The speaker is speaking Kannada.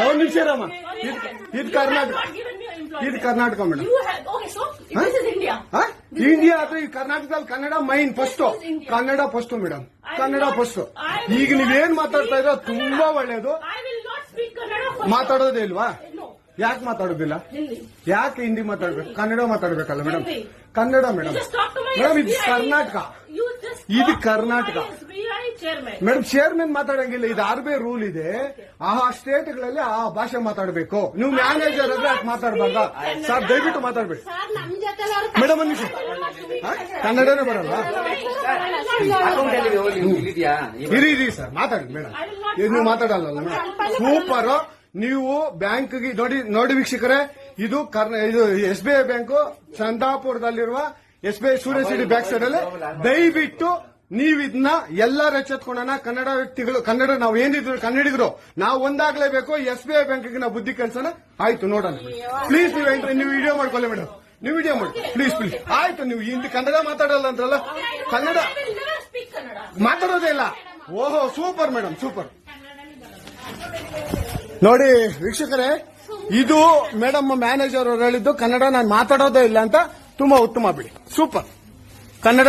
ಒಂದು ನಿಮಿಷ ಇರಮ್ಮ. ಇದು ಕರ್ನಾಟಕ, ಇದು ಕರ್ನಾಟಕ ಮೇಡಮ್. ಇಂಡಿಯಾ ಅಥವಾ ಈ ಕರ್ನಾಟಕದಲ್ಲಿ Kannada main first, Kannada first madam, Kannada first. ಈಗ ನೀವೇನ್ ಮಾತಾಡ್ತಾ ಇರೋ ತುಂಬಾ ಒಳ್ಳೇದು. ಮಾತಾಡೋದೇ ಇಲ್ವಾ? ಯಾಕೆ ಮಾತಾಡೋದಿಲ್ಲ? ಯಾಕೆ ಹಿಂದಿ ಮಾತಾಡ್ಬೇಕು? ಕನ್ನಡ ಮಾತಾಡ್ಬೇಕಲ್ಲ ಮೇಡಮ್. ಕನ್ನಡ ಮೇಡಮ್. ಮೇಡಮ್ ಇದು ಕರ್ನಾಟಕ, ಇದು ಕರ್ನಾಟಕ ಮೇಡಮ್. ಚೇರ್ಮನ್ ಮಾತಾಡಂಗಿಲ್ಲ, ಇದು ಆರ್ ಬಿ ಐ ರೂಲ್ ಇದೆ. ಆ ಸ್ಟೇಟ್ಗಳಲ್ಲಿ ಆ ಭಾಷೆ ಮಾತಾಡಬೇಕು. ನೀವು ಮ್ಯಾನೇಜರ್ ಆದ್ರೆ ಯಾಕೆ ಮಾತಾಡಬಾರ್ದ ಸರ್? ದಯವಿಟ್ಟು ಮಾತಾಡ್ಬೇಕು ಮೇಡಮ್. ಒಂದು ನಿಮಿಷ, ಕನ್ನಡನೇ ಬರಲ್ಲ? ಇರಿ ಸರ್, ಮಾತಾಡಿ ಮೇಡಮ್. ನೀವು ಮಾತಾಡಲ್ಲ ಮೇಡಮ್. ಸೂಪರ್. ನೀವು ಬ್ಯಾಂಕ್ಗೆ ನೋಡಿ ವೀಕ್ಷಕರೇ, ಇದು SBI ಬ್ಯಾಂಕು ಚಂದಾಪುರದಲ್ಲಿರುವ SBI ಸೂರ್ಯ ಸಿಟಿ ಬ್ಯಾಕ್ ಸೈಡ್ ಅಲ್ಲಿ. ದಯವಿಟ್ಟು ನೀವು ಇದನ್ನ ಎಲ್ಲರೂ ಎಚ್ಚೆತ್ಕೊಳ್ಳೋಣ. ಕನ್ನಡ ವ್ಯಕ್ತಿಗಳು, ಕನ್ನಡ ನಾವು ಏನಿದ್ರು ಕನ್ನಡಿಗರು ನಾವು ಒಂದಾಗ್ಲೇಬೇಕು. SBI ಬ್ಯಾಂಕ್ಗೆ ನಾವು ಬುದ್ಧಿ ಕಲ್ಸೋಣ. ಆಯ್ತು, ನೋಡೋಣ ಪ್ಲೀಸ್. ನೀವು ವಿಡಿಯೋ ಮಾಡ್ಕೊಳ್ಳಿ ಮೇಡಮ್, ನೀವು ವಿಡಿಯೋ ಮಾಡಿ ಪ್ಲೀಸ್. ಆಯ್ತು, ನೀವು ಹಿಂದಿ ಕನ್ನಡ ಮಾತಾಡಲ್ಲ ಅಂದ್ರಲ್ಲ, ಕನ್ನಡ ಮಾತಾಡೋದೇ ಇಲ್ಲ. ಓಹೋ, ಸೂಪರ್ ಮೇಡಮ್, ಸೂಪರ್. ನೋಡಿ ವೀಕ್ಷಕರೇ, ಇದು ಮೇಡಮ್ ಮ್ಯಾನೇಜರ್ ಅವರು ಹೇಳಿದ್ದು ಕನ್ನಡ ನಾನು ಮಾತಾಡೋದೇ ಇಲ್ಲ ಅಂತ. ತುಂಬಾ ಉತ್ತಮ ಬಿಡಿ, ಸೂಪರ್. ಕನ್ನಡ